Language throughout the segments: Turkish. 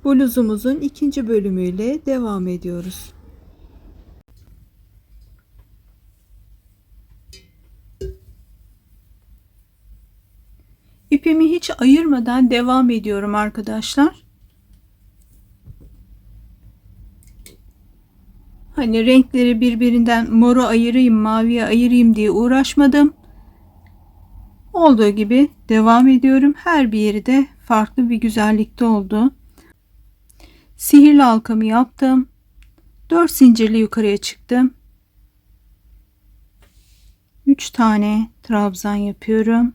Bluzumuzun ikinci bölümüyle devam ediyoruz. İpimi hiç ayırmadan devam ediyorum arkadaşlar. Hani renkleri birbirinden moru ayırayım, maviye ayırayım diye uğraşmadım. Olduğu gibi devam ediyorum. Her bir yeri de farklı bir güzellikte oldu. Sihirli halkamı yaptım. 4 zincirli yukarıya çıktım. 3 tane trabzan yapıyorum.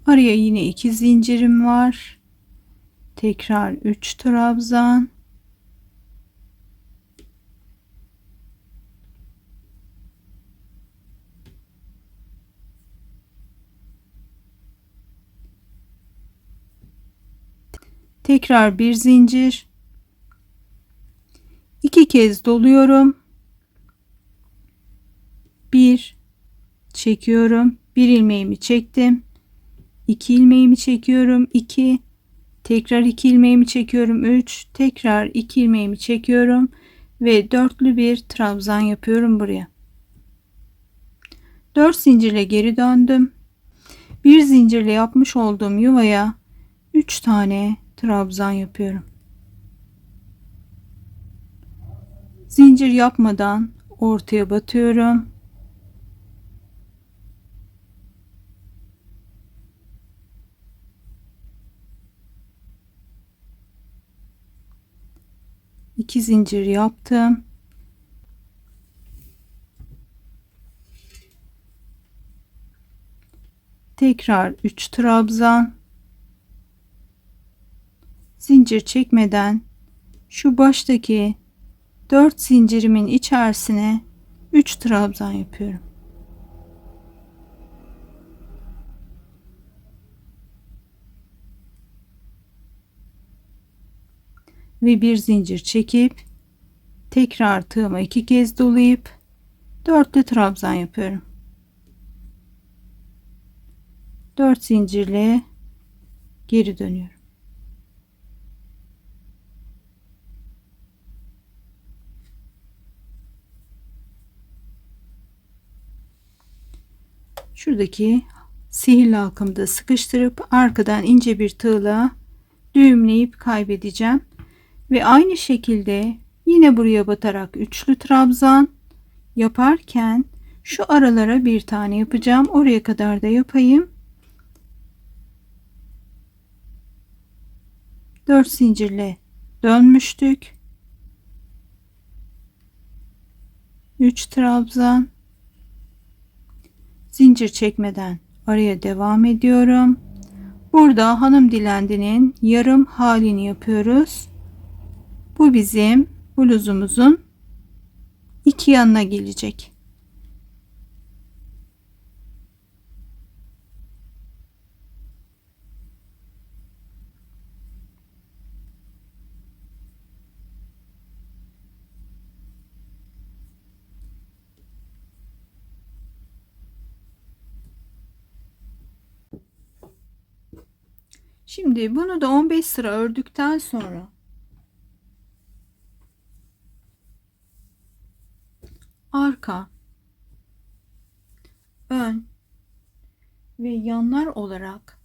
Araya yine 2 zincirim var. Tekrar 3 trabzan. Tekrar bir zincir. 2 kez doluyorum. 1 çekiyorum. 1 ilmeğimi çektim. 2 ilmeğimi çekiyorum. 2 tekrar 2 ilmeğimi çekiyorum. 3 tekrar 2 ilmeğimi çekiyorum ve dörtlü bir trabzan yapıyorum buraya. 4 zincirle geri döndüm. Bir zincirle yapmış olduğum yuvaya 3 tane trabzan yapıyorum. Zincir yapmadan ortaya batıyorum. İki zincir yaptım. Tekrar 3 trabzan. Zincir çekmeden şu baştaki 4 zincirimin içerisine 3 trabzan yapıyorum. Ve bir zincir çekip tekrar tığıma 2 kez dolayıp dörtlü trabzan yapıyorum. 4 zincirle geri dönüyorum. Şuradaki sihirli halkamı da sıkıştırıp arkadan ince bir tığla düğümleyip kaybedeceğim ve aynı şekilde yine buraya batarak üçlü trabzan yaparken şu aralara bir tane yapacağım. Oraya kadar da yapayım. 4 zincirle dönmüştük. 3 trabzan, zincir çekmeden araya devam ediyorum. Burada hanım dilendinin yarım halini yapıyoruz. Bu bizim bluzumuzun iki yanına gelecek. Şimdi bunu da 15 sıra ördükten sonra arka, ön ve yanlar olarak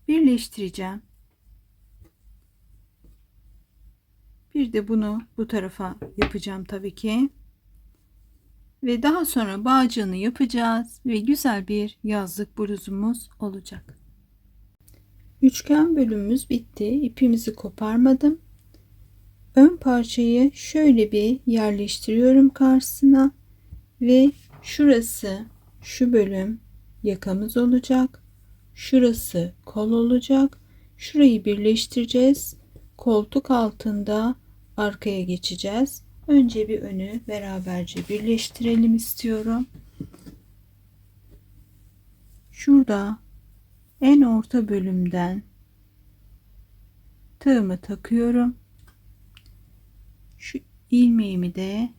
birleştireceğim. Bir de bunu bu tarafa yapacağım tabii ki. Ve daha sonra bağcığını yapacağız ve güzel bir yazlık bluzumuz olacak. Üçgen bölümümüz bitti. İpimizi koparmadım. Ön parçayı şöyle bir yerleştiriyorum karşısına ve şurası şu bölüm yakamız olacak. Şurası kol olacak. Şurayı birleştireceğiz. Koltuk altında arkaya geçeceğiz. Önce bir önü beraberce birleştirelim istiyorum. Şurada en orta bölümden tığımı takıyorum. Şu ilmeğimi de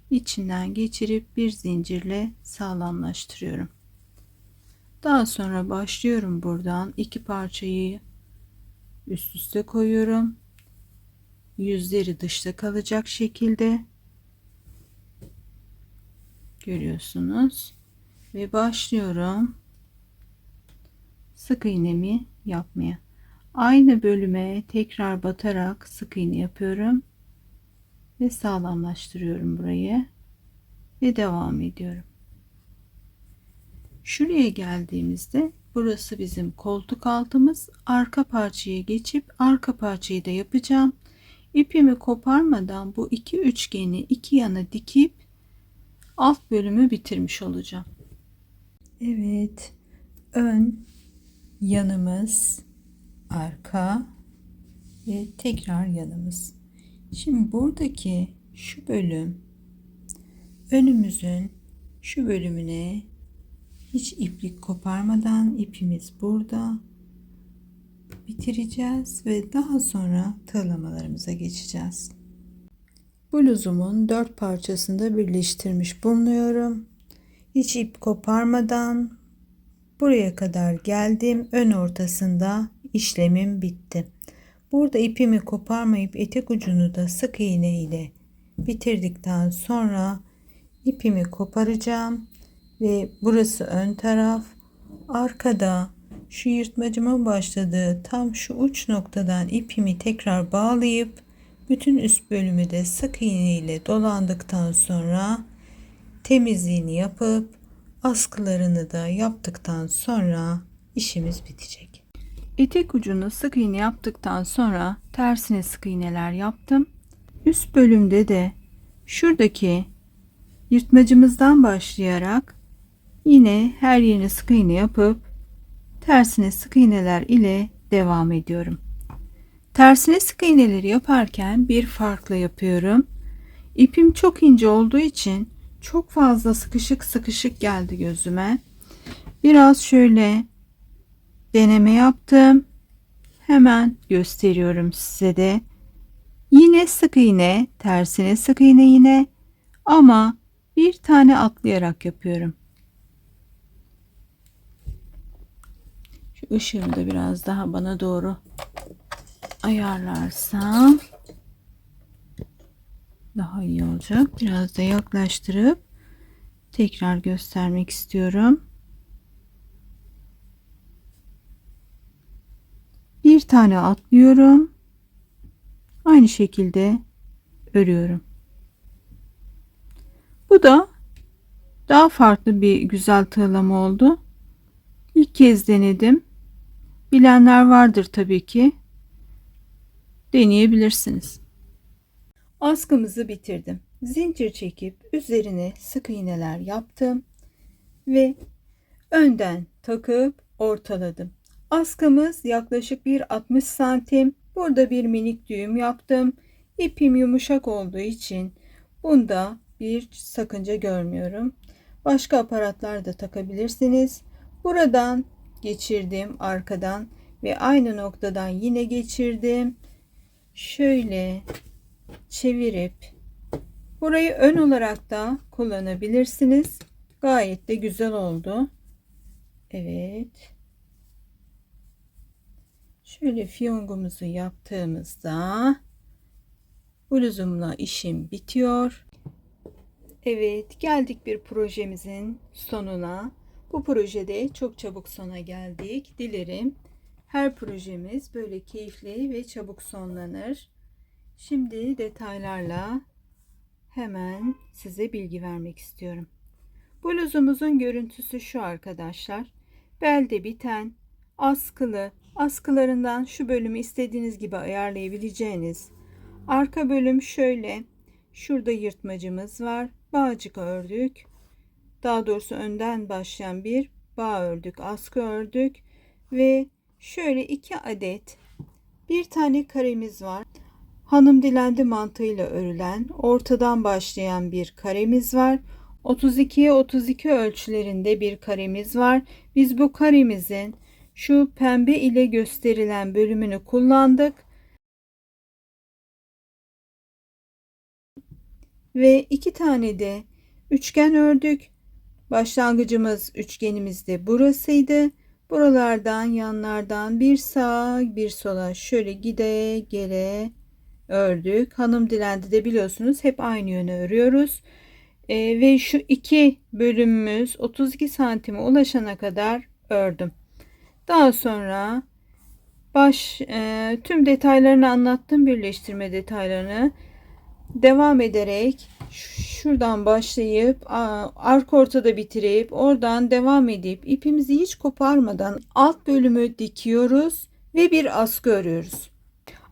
içinden geçirip bir zincirle sağlamlaştırıyorum. Daha sonra başlıyorum buradan iki parçayı üst üste koyuyorum. Yüzleri dışta kalacak şekilde görüyorsunuz ve başlıyorum sık iğnemi yapmaya. Aynı bölüme tekrar batarak sık iğne yapıyorum ve sağlamlaştırıyorum burayı ve devam ediyorum. Şuraya geldiğimizde burası bizim koltuk altımız. Arka parçaya geçip arka parçayı da yapacağım. İpimi koparmadan bu iki üçgeni iki yana dikip alt bölümü bitirmiş olacağım. Evet, ön yanımız, arka ve tekrar yanımız. Şimdi buradaki şu bölüm önümüzün şu bölümüne hiç iplik koparmadan ipimiz burada bitireceğiz ve daha sonra tığlamalarımıza geçeceğiz. Bluzumun 4 parçasını da birleştirmiş bulunuyorum. Hiç ip koparmadan buraya kadar geldim. Ön ortasında işlemim bitti. Burada ipimi koparmayıp etek ucunu da sık iğne ile bitirdikten sonra ipimi koparacağım ve burası ön taraf. Arkada şu yırtmacıma başladığı tam şu uç noktadan ipimi tekrar bağlayıp bütün üst bölümü de sık iğne ile dolandıktan sonra temizliğini yapıp askılarını da yaptıktan sonra işimiz bitecek. Etek ucunu sık iğne yaptıktan sonra tersine sık iğneler yaptım. Üst bölümde de şuradaki yırtmacımızdan başlayarak yine her yerine sık iğne yapıp tersine sık iğneler ile devam ediyorum. Tersine sık iğneleri yaparken bir farklı yapıyorum. İpim çok ince olduğu için çok fazla sıkışık geldi gözüme. Biraz şöyle deneme yaptım. Hemen gösteriyorum size de. Yine sık iğne, tersine sık iğne yine ama bir tane atlayarak yapıyorum. Şu ışığımı da biraz daha bana doğru ayarlarsam daha iyi olacak. Biraz da yaklaştırıp tekrar göstermek istiyorum. Bir tane atlıyorum. Aynı şekilde örüyorum. Bu da daha farklı bir güzel tığlama oldu. İlk kez denedim. Bilenler vardır tabii ki. Deneyebilirsiniz. Askımızı bitirdim. Zincir çekip üzerine sık iğneler yaptım ve önden takıp ortaladım. Askımız yaklaşık bir 60 santim. Burada bir minik düğüm yaptım. İpim yumuşak olduğu için bunda bir sakınca görmüyorum. Başka aparatlar da takabilirsiniz. Buradan geçirdim arkadan ve aynı noktadan yine geçirdim. Şöyle çevirip burayı ön olarak da kullanabilirsiniz. Gayet de güzel oldu. Evet. Şöyle fiyongumuzu yaptığımızda bluzumla işim bitiyor. Evet, geldik bir projemizin sonuna. Bu projede çok çabuk sona geldik. Dilerim her projemiz böyle keyifli ve çabuk sonlanır. Şimdi detaylarla hemen size bilgi vermek istiyorum. Bluzumuzun görüntüsü şu arkadaşlar. Belde biten askılı, askılarından şu bölümü istediğiniz gibi ayarlayabileceğiniz. Arka bölüm şöyle. Şurada yırtmacımız var. Bağcık ördük. Daha doğrusu önden başlayan bir bağ ördük, askı ördük ve şöyle 2 adet bir tane karemiz var. Hanım dilendi mantığıyla örülen ortadan başlayan bir karemiz var. 32'ye 32 ölçülerinde bir karemiz var. Biz bu karemizin şu pembe ile gösterilen bölümünü kullandık. ve 2 tane de üçgen ördük. Başlangıcımız üçgenimiz de burasıydı. Buralardan, yanlardan bir sağa bir sola şöyle gide gele ördük. Hanım dilendi de biliyorsunuz hep aynı yöne örüyoruz. Ve şu iki bölümümüz 32 santime ulaşana kadar ördüm. Daha sonra tüm detaylarını anlattım, birleştirme detaylarını. Devam ederek şuradan başlayıp arka ortada bitirip oradan devam edip ipimizi hiç koparmadan alt bölümü dikiyoruz ve bir askı örüyoruz.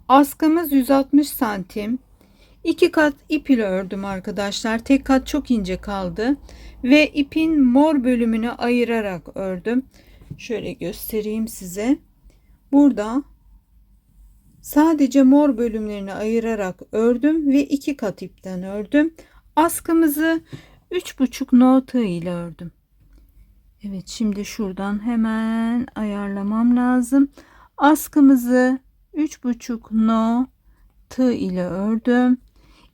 Askımız 160 santim. 2 kat ip ile ördüm arkadaşlar. Tek kat çok ince kaldı ve ipin mor bölümünü ayırarak ördüm. Şöyle göstereyim size. Burada sadece mor bölümlerini ayırarak ördüm ve 2 kat ipten ördüm. Askımızı 3,5 no tığ ile ördüm. Evet, şimdi şuradan hemen ayarlamam lazım. Askımızı 3,5 no tığ ile ördüm.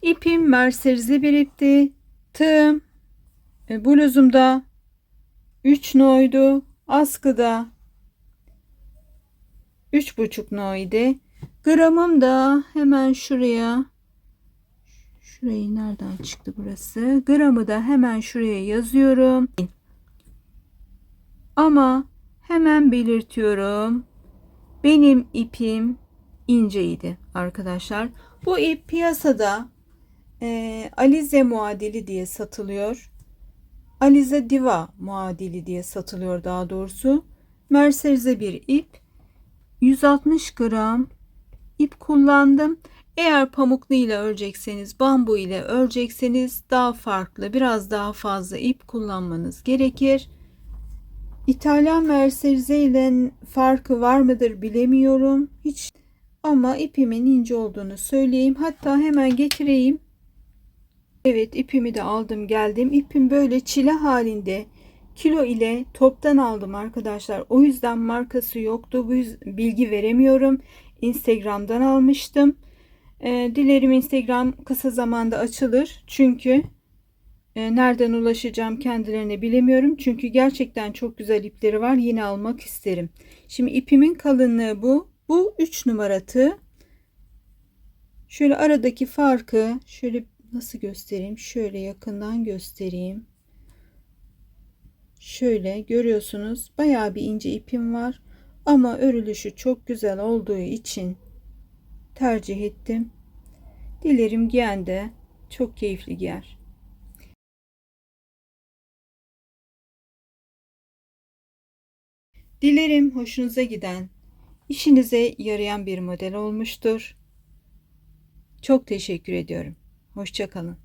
İpim merserize bir ipti. Tığım bluzumda 3 no'ydu. Askıda 3,5 no idi. Gramım da hemen şuraya, şurayı nereden çıktı burası? Gramı da hemen şuraya yazıyorum. Ama hemen belirtiyorum. Benim ipim inceydi arkadaşlar. Bu ip piyasada Alize muadili diye satılıyor. Alize Diva muadili diye satılıyor daha doğrusu. Merserize bir ip. 160 gram ip kullandım. Eğer pamuklu ile örecekseniz, bambu ile örecekseniz daha farklı, biraz daha fazla ip kullanmanız gerekir. İtalyan merserize ile farkı var mıdır bilemiyorum. Hiç, ama ipimin ince olduğunu söyleyeyim. Hatta hemen getireyim. Evet, ipimi de aldım geldim. İpim böyle çile halinde, kilo ile toptan aldım arkadaşlar. O yüzden markası yoktu. Bu bilgi veremiyorum. Instagram'dan almıştım. Dilerim Instagram kısa zamanda açılır. Çünkü nereden ulaşacağım kendilerine bilemiyorum. Çünkü gerçekten çok güzel ipleri var. Yine almak isterim. Şimdi ipimin kalınlığı bu. Bu 3 numara tığ. Şöyle aradaki farkı şöyle nasıl göstereyim? Şöyle yakından göstereyim. Şöyle görüyorsunuz. Bayağı bir ince ipim var. Ama örülüşü çok güzel olduğu için tercih ettim. Dilerim giyen de çok keyifli giyer. Dilerim hoşunuza giden, işinize yarayan bir model olmuştur. Çok teşekkür ediyorum. Hoşça kalın.